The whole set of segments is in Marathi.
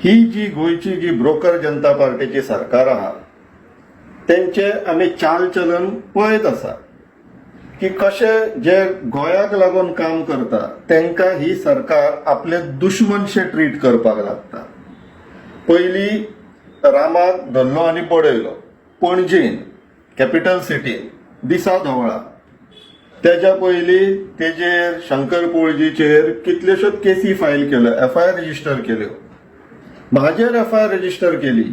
ही जी गोयची जी ब्रोकर जनता पार्टीची सरकार आहा त्यांचे आम्ही चालचलन पळयत आसा की कशे जे गोंयाक लागून काम करता त्यांका ही सरकार आपले दुश्मनशे ट्रीट करपाक लागता. पयली रामाक धरलो आनी पडयलो पणजेन कॅपिटल सिटीन दिसा धवळा. त्याच्या पयली तेजेर शंकर पोळजीचेर कितल्योश्योच केसी फायल केल्यो, एफआयआर रजिस्टर केल्यो. म्हाजेर एफआयआर रजिस्टर केली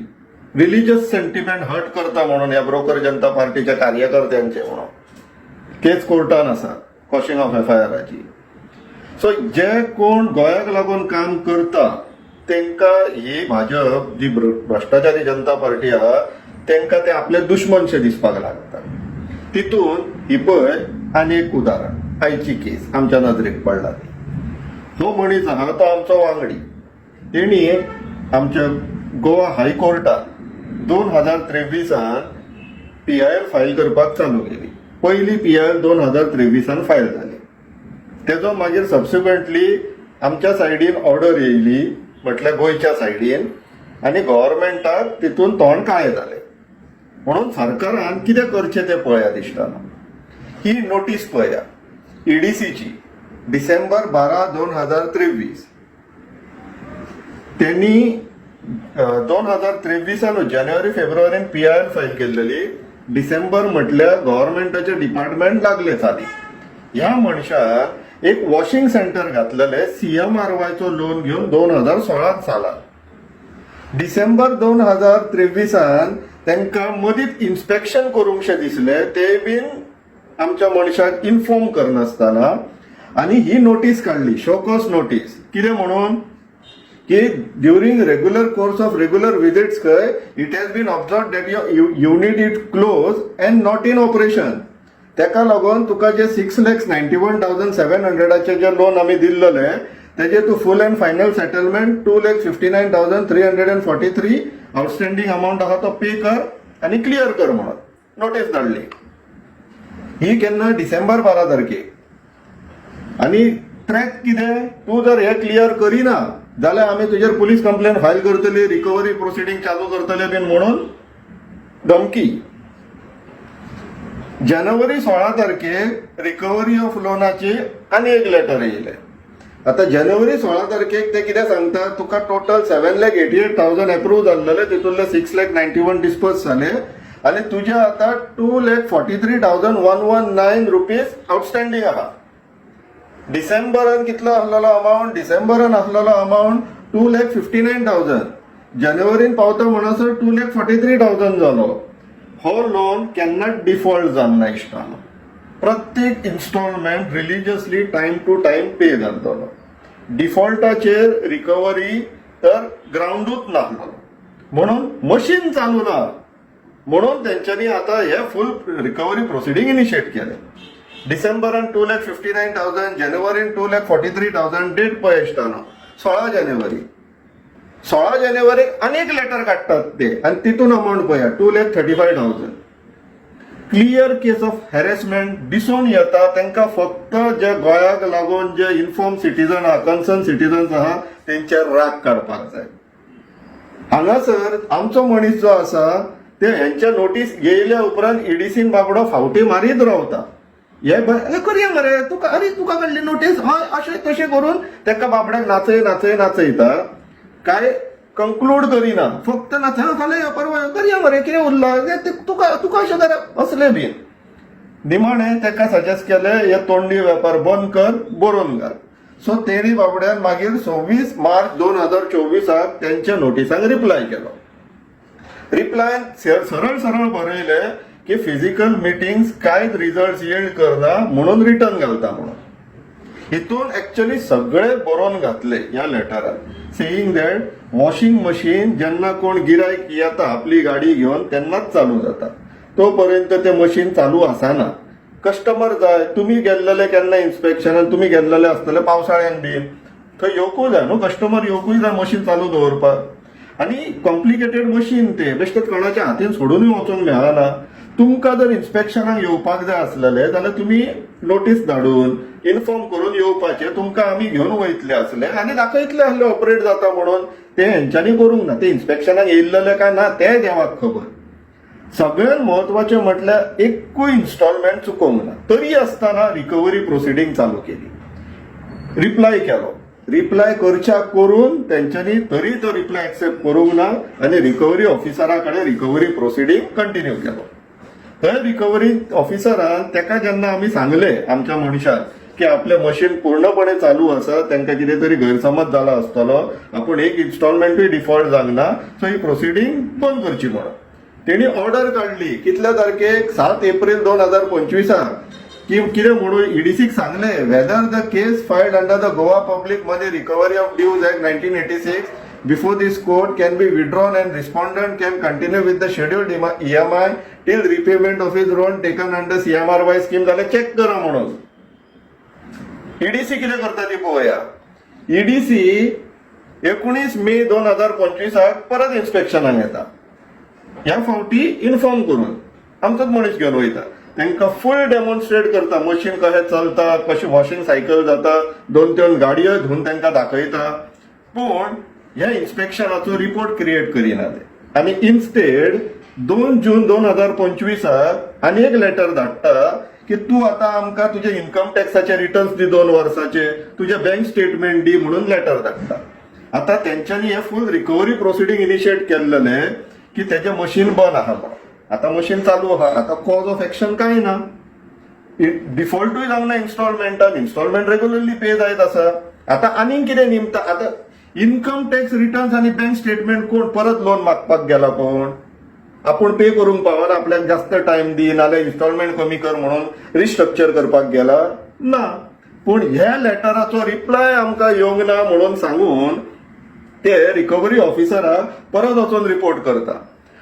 रिलिजियस सेंटिमेंट हर्ट करता म्हणून ह्या ब्रोकर जनता पार्टीच्या कार्यकर्त्यांचे म्हणून केस कोर्टान आसा कॉशिंग ऑफ एफआयआराची. सो जे कोण गोंयाक लागून काम करता तांकां ही भाजप जी भ्रष्टाचारी जनता पार्टी आहा तांकां ते आपले दुश्मनशे दिसपाक लागता. तितून ही पळय आनी एक उदाहरण आयची केस आमच्या नजरेक पडला ती. हो मनीस आहा तो आमचो वांगडी. तेणी आमच्या गोवा हायकोर्टात 2023 PIL फायल करपाक चालू केली. पहिली PIL 2023 फायल जाली. तेजो मागीर सबसिक्वेंटली आमच्या सायडीन ऑर्डर येयली म्हटल्यार गोंयच्या सायडीन आनी गव्हर्मेंटाक तितून तोंड काळे जाले. म्हणून सरकारान कितें करचें तें पळया दिसताना. ही नोटीस पळया EDCची डिसेंबर 12, 2023. त्यांनी 2023 जानेवारी फेब्रुवारीन PIL फायल केलेली. डिसेंबर म्हटल्यार गव्हर्मेंटाचे डिपार्टमेंट लागले चाली. ह्या मनशाक एक वॉशिंग सेंटर घातलेले CMRYचो लोन घेवन 2016 सालान. डिसेंबर 2023 तांकां मदींच इन्स्पेक्शन करूंकशे दिसले ते बीन आमच्या मनशाक इन्फॉर्म करनासतना आनी ही नोटीस काढली शोकॉस नोटीस. कितें म्हणून की during regular course of regular visits खंय it has been observe that your unit is close and not in operation. तेका लागून तुका जे 6,91,700 जे लोन आमी दिल्लेले तेजे तू full and final settlement 2,59,343 outstanding amount आहा तो पे कर आनी क्लियर कर म्हणून नोटीस धाडली. ही केन्ना डिसेंबर 12 तारखेक. आनी ट्रॅक कितें तू जर हे क्लियर करिना जाल्यार आमी तुजेर पुलीस कंप्लेन फायल करतली रिकवरी प्रोसिडींग चालू करतले बीन म्हणून धमकी. जानेवारी 16 तारखेक रिकवरी ऑफ लोनाची आनी एक लेटर येयले. आता जानेवारी 16 तारखेक ते कितें सांगता तुका टोटल 7,88,000 अप्रूव्ह जाल्लेले तितूंतले 6,91,000 डिस्पर्स जाले आनी तुजे आता 2,43,119 रुपीज आउटस्टँडिंग आहा. डिसेंबरान कितलो आसलेलो अमाऊंट? डिसेंबरान आसलेलो अमाऊंट 2,59,000. जानेवारीन पावता म्हणसर 2,43,000 जालो. हो लोन केन्नाच डिफॉल्ट जावना इश्टानो. प्रत्येक installment religiously time to time pay जातलो. डिफॉल्टाचेर रिकवरी तर ग्राउंडूच नासलो म्हणून मशीन चालू ना म्हणून तेंच्यांनी आता हे फुल रिकवरी प्रोसिडींग इनिशिएट केले. डिसेंबरान 2,59,000, जानेवारीन 2,43,000. डेट पळय इश्टानो 16 जानेवारी. 16 जानेवारीक आनीक लेटर काडटात ते आनी तितून अमाऊंट पळया 2,35,000. क्लियर केस ऑफ हॅरेसमेंट दिसून येता. तांकां फक्त जे गोंयाक लागून जे इन्फॉर्म सिटीजन आहा कन्सर्न सिटीजन्स आहा तेंचेर राग काडपाक जाय. हांगासर आमचो मनीस जो आसा ते हेंच्या नोटीस येयल्या उपरांत EDCन बाबडो फावटी मारीत रावता. हे करया मरे तुका अरे तुका कडली नोटीस हय अशें तशें करून ताका बाबड्याक नाचयता. काय कंक्लूड करिना फक्त नाचय फाल्यां परवा करया मरे कितें उरला तुका अशें करा असले बीन. निमाणें ताका सजेस्ट केलें हे तोंडी वेपार बंद कर बरोवन घाल. सो तेणी बाबड्यान मागीर 26 मार्च 2024 त्यांच्या नोटिसांक रिप्लाय केलो. रिप्लायन सरळ बरयले की फिजिकल मिटिंग्स कांयच रिजल्ट येल्ड करना म्हणून रिटर्न घालता म्हणून. हितून एक्चुअली सगळे बरोवन घातले ह्या लेटरान सेईंग दॅट वॉशिंग मशीन जेन्ना कोण गिरायक येता आपली गाडी घेवन तेन्नाच चालू जाता. तोपर्यंत ते मशीन चालू आसना. कस्टमर जाय तुमी गेल्लेले केन्ना इन्स्पेक्शनान तुमी गेल्लेले आसतले पावसाळ्यान बीन थंय येवकूय जाय न्हू कस्टमर येवकूय जाय मशीन चालू दवरपाक. आनी कॉम्प्लिकेटेड मशीन ते बेश्टेच कोणाच्या हातीन सोडूनय वचूंक मेळना. तुमकां जर इन्स्पेक्शनाक येवपाक जाय आसलेले जाल्यार तुमी नोटीस धाडून इन्फॉर्म करून येवपाचे, तुमकां आमी घेवन वयतले आसले आनी दाखयतले आसले ऑपरेट जाता म्हणून. ते हेंच्यांनी करूंक ना. ते इन्स्पेक्शनाक येयल्लेले काय ना ते देवाक खबर. सगळ्यात महत्वाचे म्हटल्यार एकूय इन्स्टॉलमेंट चुकोवंक ना. तरी आसतना रिकव्हरी प्रोसिडींग चालू केली, रिप्लाय केलो. रिप्लाय करच्या करून तेंच्यांनी तरी तो रिप्लाय एक्सेप्ट करूंक ना आनी रिकव्हरी ऑफिसरा कडेन रिकव्हरी प्रोसिडींग कंटिन्यू केलो. थंय रिकव्हरी ऑफिसरान तेका जेन्ना आमी सांगले आमच्या मनशाक की आपले मशीन पूर्णपणे चालू आसा, तांकां कितें तरी गैरसमज जाला आसतलो, आपूण एक इन्स्टॉलमेंटूय डिफॉल्ट जावंक ना, सो ही प्रोसिडींग बंद करची म्हणून तेणी ऑर्डर काढली. कितल्या तारखेक 7 एप्रिल 2025 की कितें म्हणून ईडीसीक सांगले whether the case filed under the Goa public money recovery of dues act 1986 before this court can be withdrawn and respondent can continue with the scheduled EMI till repayment of his loan taken under CMRY scheme. जाल्यार चेक करा म्हणून. ईडीसी कितें करता ती पळोवया. ईडीसी 19 मे 2025 परत इन्स्पेक्शनाक येता. ह्या फावटी इन्फॉर्म करून आमचोच मनीस घेवन वयता. तांकां फुल डेमॉन्स्ट्रेट करता मशीन कशें चलता, कशी वॉशिंग सायकल जाता, 2-3 गाडयो धुवन तांकां दाखयता. पूण ह्या इन्स्पेक्शनाचो रिपोर्ट क्रिएट करिना ते. आनी इन्स्टेड 2 जून 2025 आनी एक लेटर धाडटा की तूं आतां आमकां तुजे इन्कम टॅक्साचे रिटर्न्स दी 2 वर्साचे, तुजे बँक स्टेटमेंट दी म्हणून लेटर धाडटा. आतां तेंच्यांनी हे फुल रिकव्हरी प्रोसिडींग इनिशिएट केल्लेले की तेजें मशीन बंद आहा म्हणून. आतां मशीन चालू आहा, आतां कॉज ऑफ एक्शन कांय ना. डिफॉल्टूय जावंक ना इन्स्टॉलमेंटान, इन्स्टॉलमेंट रेग्युलरली पे जायत आसा. आतां आनीक कितें निमता. आतां इन्कम टॅक्स रिटर्न्स आनी बँक स्टेटमेंट कोण परत लोन मागपाक गेला कोण. आपूण पे करूंक पावना, आपल्याक जास्त टायम दी नाल्यार इन्स्टॉलमेंट कमी कर म्हणून रिस्ट्रक्चर करपाक गेला ना. पूण ह्या लेटराचो रिप्लाय आमकां येवंक ना म्हणून सांगून ते रिकव्हरी ऑफिसराक परत वचून रिपोर्ट करता.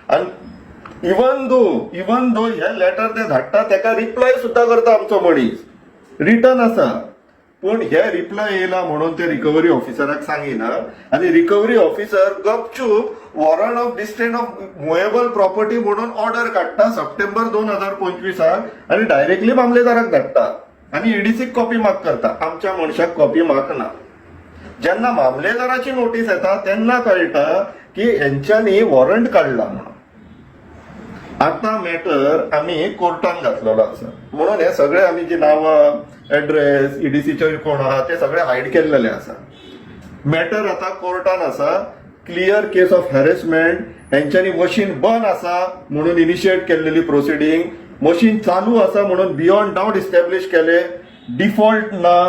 आनी इवन दो हे लेटर ते धाडटा तेका रिप्लाय सुद्धा करता आमचो मनीस, रिटर्न आसा. पूण हे रिप्लाय येयला म्हणून ते रिकव्हरी ऑफिसराक सांगिना आनी रिकव्हरी ऑफिसर गपचूप warrant of distrain of movable property म्हणून ऑर्डर काडटा सप्टेंबर 2025 आनी डायरेक्टली मामलेदाराक धाडटा आनी ईडीसीक कॉपी माग करता. आमच्या मनशाक कॉपी मागना. जेन्ना मामलेदाराची नोटीस येता तेन्ना कळटा की हेंच्यांनी वॉरंट काडला म्हणून. आता मॅटर आमी कोर्टान घातलेलो आसा म्हणून हे सगळे आमी जी नांवां, एड्रेस, ईडीसीचे कोण आहा ते सगळे हायड केल्लेले आसा. मॅटर आता कोर्टान आसा. Clear case of harassment. हेंच्यांनी मशीन बंद आसा म्हणून इनिशिएट केल्लेली प्रोसिडींग, मशीन चालू आसा म्हणून बियॉन्ड डाउट इस्टॅब्लिश केले, डिफॉल्ट ना,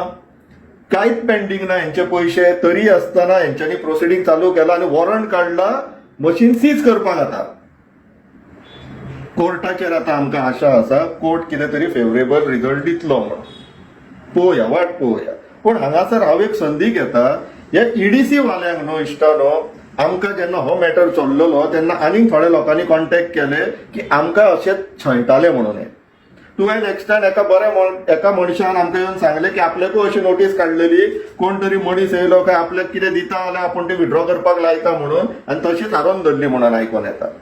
कांयच पेंडिंग ना हेंचे पयशे, तरी आसतना हेंच्यांनी प्रोसिडींग चालू केला आनी वॉरंट काडला मशीन सीज करपाक. आता कोर्टाचेर आता आमकां आशा आसा कोर्ट कितें तरी फेवरेबल रिजल्ट दितलो म्हणून. पळोवया, वाट पळोवया. पूण हांगासर हांव एक संदी घेता, ह्या ईडीसी वाल्यांक न्हू इश्टानो, आमकां जेन्ना हो मॅटर चल्लेलो तेन्ना आनीक थोड्या लोकांनी कॉन्टॅक्ट केले की आमकां अशें छळटाले म्हणून. हे टू एन एक्सटेंट एका मनशान आमकां येवन सांगले की आपल्याकूय अशी नोटीस काडलेली, कोण तरी मनीस येयलो काय आपल्याक कितें दिता जाल्यार आपूण ती विड्रॉ करपाक लायता म्हणून आनी तशीच हारोवन धरली म्हणून आयकोन येता.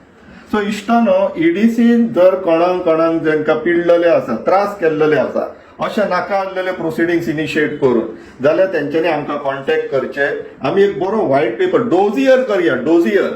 सो इश्टानो, ईडीसीन जर कोणाक जेंकां पिडलेले आसा, त्रास केल्लेले आसा, अशे नाका आसलेले प्रोसिडींग्स इनिशिएट करून जाल्यार तेंच्यांनी आमकां कॉन्टॅक्ट करचे. आमी एक बरो व्हाईट पेपर डोजियर करया, डोजियर.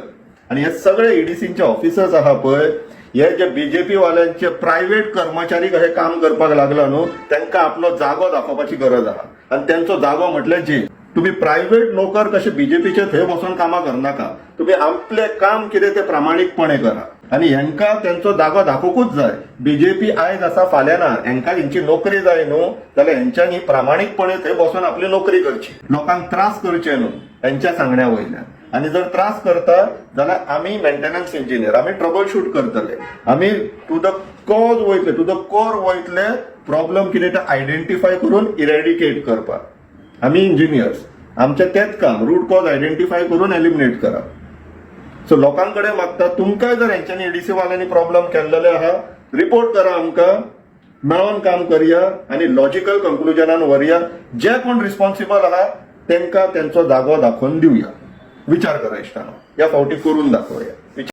आनी हे सगळे ईडीसीचे ऑफिसर्स आहा पळय, हे जे बीजेपी वाल्यांचे प्रायव्हेट कर्मचारी कशे काम करपाक लागला न्हू, तांकां आपलो जागो दाखोवपाची गरज आहा. आनी तेंचो जागो म्हटल्यार जेल. तुम्ही प्रायव्हेट नोकर कसे बीजेपीचे थंय बसून कामां करनाका. तुम्ही आपले काम कितें ते प्रामाणीकपणे करा आनी हेंकां तेंचो जागो दाखोवकूच जाय. बीजेपी आयज आसा फाल्यां ना. हेंकां हेंची नोकरी जाय न्हू जाल्यार हेंच्यांनी प्रामाणीकपणे थंय बसून आपली नोकरी करची. लोकांक त्रास करचे न्हू हेंच्या सांगण्या वयल्यान. आनी जर त्रास करता जाल्यार आमी मेंटेनन्स इंजिनियर, आमी ट्रबल शूट करतले. आमी टू द कॉज वयतले, टू द कोर वयतले, प्रॉब्लेम कितें ते आयडेंटिफाय करून इरेडिकेट करपाक. आमी इंजिनियर्स, आमचें तेंच काम, रूट कॉज आयडेंटिफाय करून एलिमिनेट करप. सो लोकांकडे मागता, तुमकांय जर हेंच्यांनी ईडीसी वाल्यांनी प्रॉब्लेम केल्लेले आहा, रिपोर्ट करा आमकां, मेळोन काम करया आनी लॉजिकल कंक्लुजनान व्हरया. जे कोण रिस्पॉन्सिबल आहा तांकां तेंचो जागो दाखोवन दिवया. विचार करा इश्टानो, ह्या फावटी करून दाखोवया.